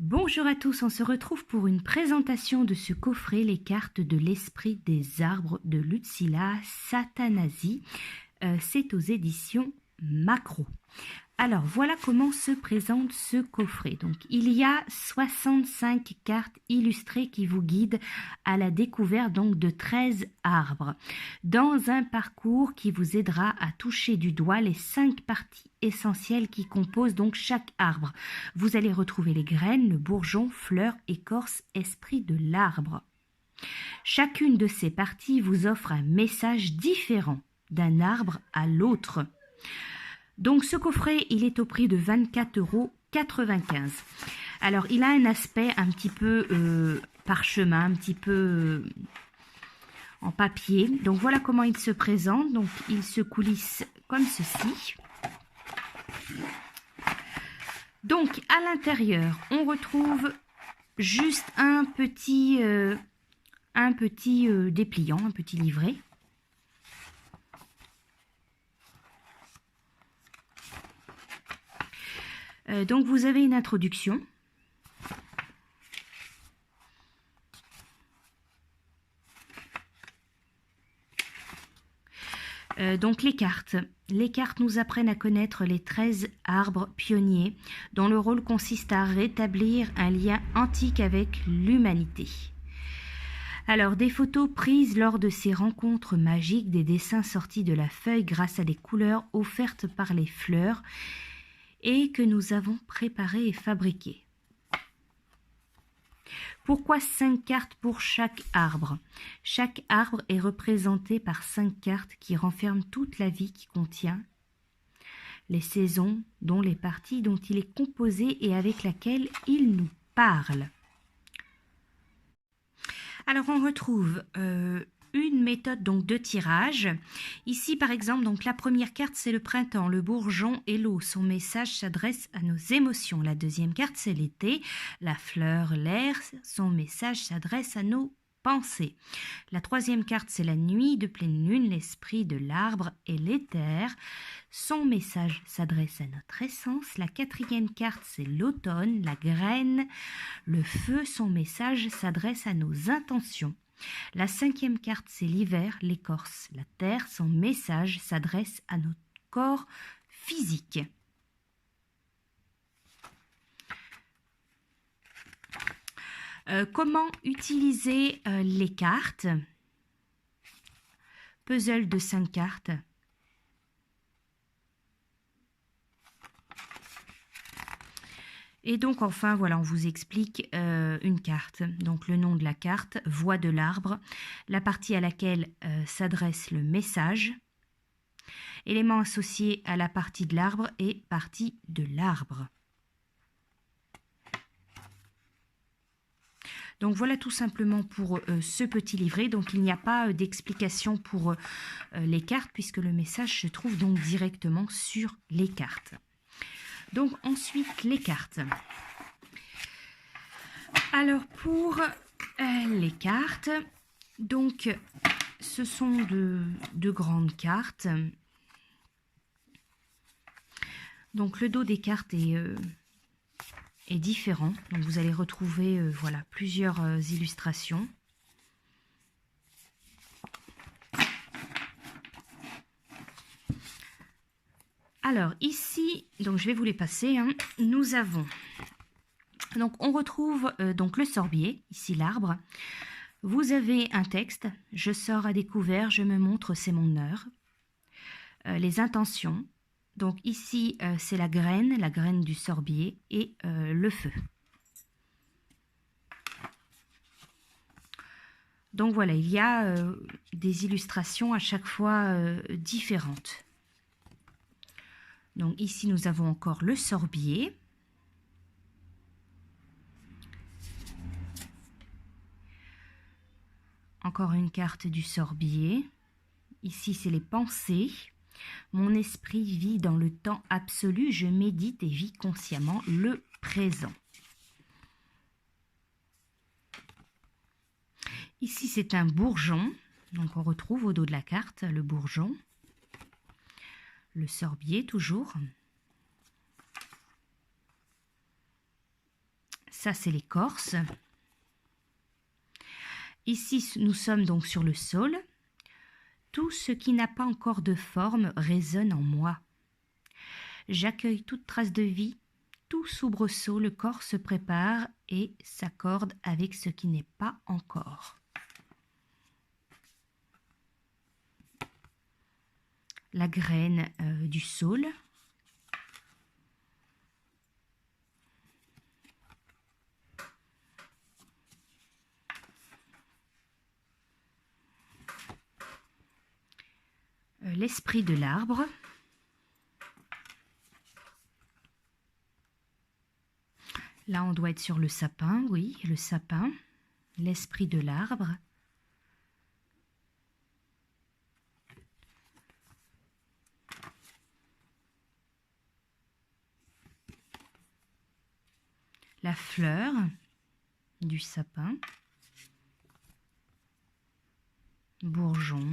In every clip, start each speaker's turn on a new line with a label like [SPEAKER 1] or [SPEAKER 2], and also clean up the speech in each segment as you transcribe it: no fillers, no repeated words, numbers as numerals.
[SPEAKER 1] Bonjour à tous, on se retrouve pour une présentation de ce coffret, les cartes de l'esprit des arbres de Lucilla Satanasi. C'est aux éditions Macro. Alors voilà comment se présente ce coffret. Donc il y a 65 cartes illustrées qui vous guident à la découverte donc de 13 arbres dans un parcours qui vous aidera à toucher du doigt les 5 parties essentielles qui composent donc chaque arbre. Vous allez retrouver les graines, le bourgeon, fleurs, écorce, esprit de l'arbre. Chacune de ces parties vous offre un message différent d'un arbre à l'autre. Donc ce coffret, il est au prix de 24,95 €. Alors il a un aspect un petit peu parchemin, un petit peu en papier. Donc voilà comment il se présente. Donc il se coulisse comme ceci. Donc à l'intérieur, on retrouve juste un petit dépliant, un petit livret. Donc vous avez une introduction. Donc les cartes. Les cartes nous apprennent à connaître les 13 arbres pionniers dont le rôle consiste à rétablir un lien antique avec l'humanité. Alors des photos prises lors de ces rencontres magiques, des dessins sortis de la feuille grâce à des couleurs offertes par les fleurs et que nous avons préparé et fabriqué. Pourquoi 5 cartes pour chaque arbre? Chaque arbre est représenté par 5 cartes qui renferment toute la vie qui contient, les saisons, dont les parties dont il est composé et avec laquelle il nous parle. Alors on retrouve une méthode donc de tirage. Ici par exemple, donc la première carte c'est le printemps, le bourgeon et l'eau. Son message s'adresse à nos émotions. La deuxième carte c'est l'été, la fleur, l'air. Son message s'adresse à nos pensées. La troisième carte c'est la nuit de pleine lune, l'esprit de l'arbre et l'éther. Son message s'adresse à notre essence. La quatrième carte c'est l'automne, la graine, le feu. Son message s'adresse à nos intentions. La cinquième carte, c'est l'hiver, l'écorce, la terre. Son message s'adresse à notre corps physique. Comment utiliser les cartes? Puzzle de 5 cartes. Et donc enfin voilà, on vous explique une carte. Donc le nom de la carte, voix de l'arbre, la partie à laquelle s'adresse le message, éléments associés à la partie de l'arbre et partie de l'arbre. Donc voilà tout simplement pour ce petit livret. Donc il n'y a pas d'explication pour les cartes puisque le message se trouve donc directement sur les cartes. Donc ensuite les cartes. Alors pour les cartes, donc ce sont de grandes cartes. Donc le dos des cartes est différent. Donc vous allez retrouver voilà plusieurs illustrations. Alors ici, donc je vais vous les passer, hein, nous avons, donc on retrouve donc le sorbier, ici l'arbre. Vous avez un texte, je sors à découvert, je me montre, c'est mon heure. Les intentions, donc ici c'est la graine du sorbier et le feu. Donc voilà, il y a des illustrations à chaque fois différentes. Donc ici, nous avons encore le sorbier. Encore une carte du sorbier. Ici, c'est les pensées. Mon esprit vit dans le temps absolu. Je médite et vis consciemment le présent. Ici, c'est un bourgeon. Donc, on retrouve au dos de la carte le bourgeon. Le sorbier toujours. Ça, c'est l'écorce. Ici, nous sommes donc sur le saule. Tout ce qui n'a pas encore de forme résonne en moi. J'accueille toute trace de vie, tout soubresaut, le corps se prépare et s'accorde avec ce qui n'est pas encore. La graine du saule. L'esprit de l'arbre. Là, on doit être sur le sapin, oui, le sapin, l'esprit de l'arbre. La fleur du sapin. Bourgeon.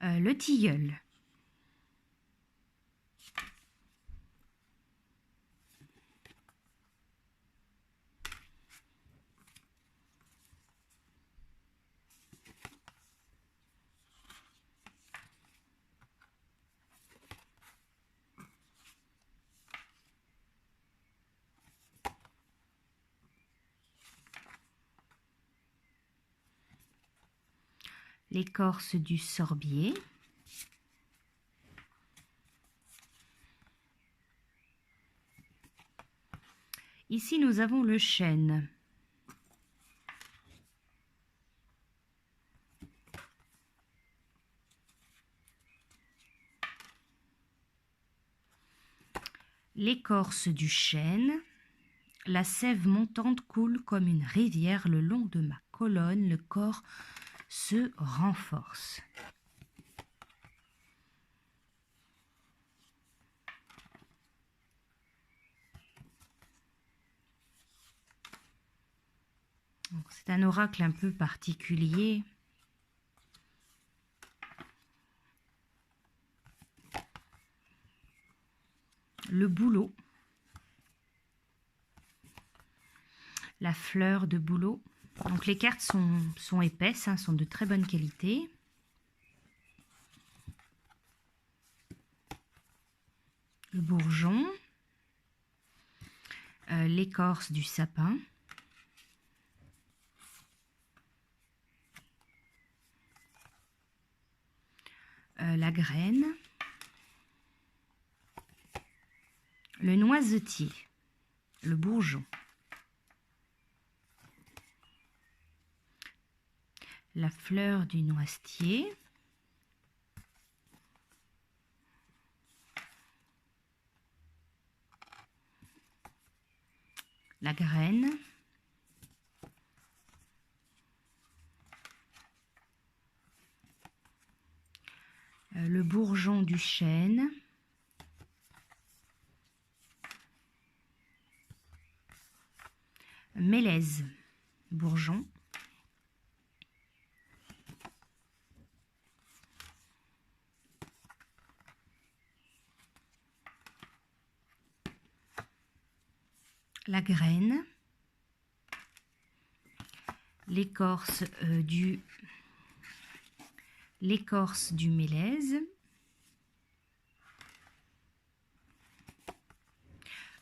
[SPEAKER 1] Le tilleul. L'écorce du sorbier. Ici, nous avons le chêne. L'écorce du chêne. La sève montante coule comme une rivière le long de ma colonne. Le corps se renforce. C'est un oracle un peu particulier. Le bouleau. La fleur de bouleau. Donc les cartes sont épaisses, sont de très bonne qualité. Le bourgeon. L'écorce du sapin. La graine. Le noisetier. Le bourgeon. La fleur du noisetier. La graine. Le bourgeon du chêne. Mélèze. Bourgeon. La graine, l'écorce du mélèze,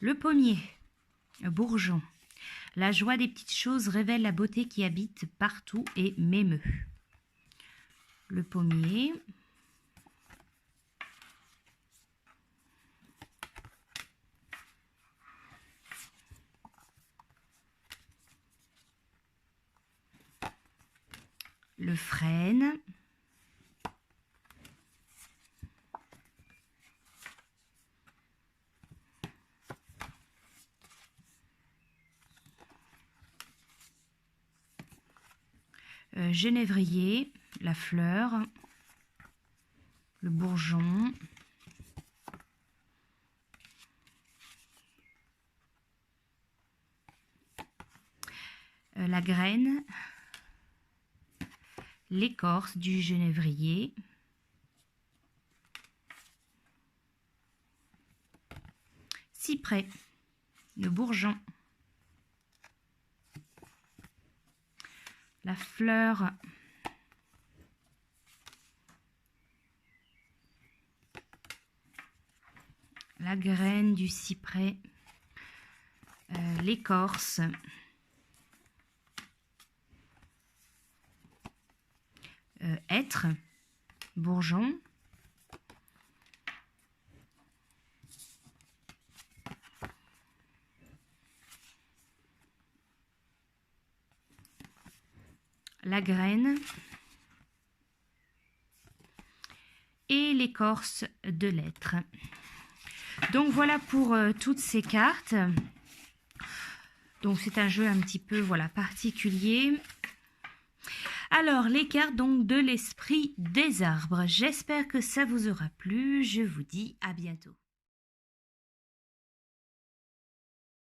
[SPEAKER 1] le pommier, bourgeon. La joie des petites choses révèle la beauté qui habite partout et m'émeut. Le pommier. Le frêne. Genévrier, la fleur, le bourgeon, la graine, l'écorce du genévrier, cyprès, le bourgeon, la fleur, la graine du cyprès, l'écorce, hêtre, bourgeon, la graine et l'écorce de l'hêtre. Donc voilà pour toutes ces cartes. Donc c'est un jeu un petit peu voilà particulier. Alors les cartes donc de l'esprit des arbres. J'espère que ça vous aura plu. Je vous dis à bientôt.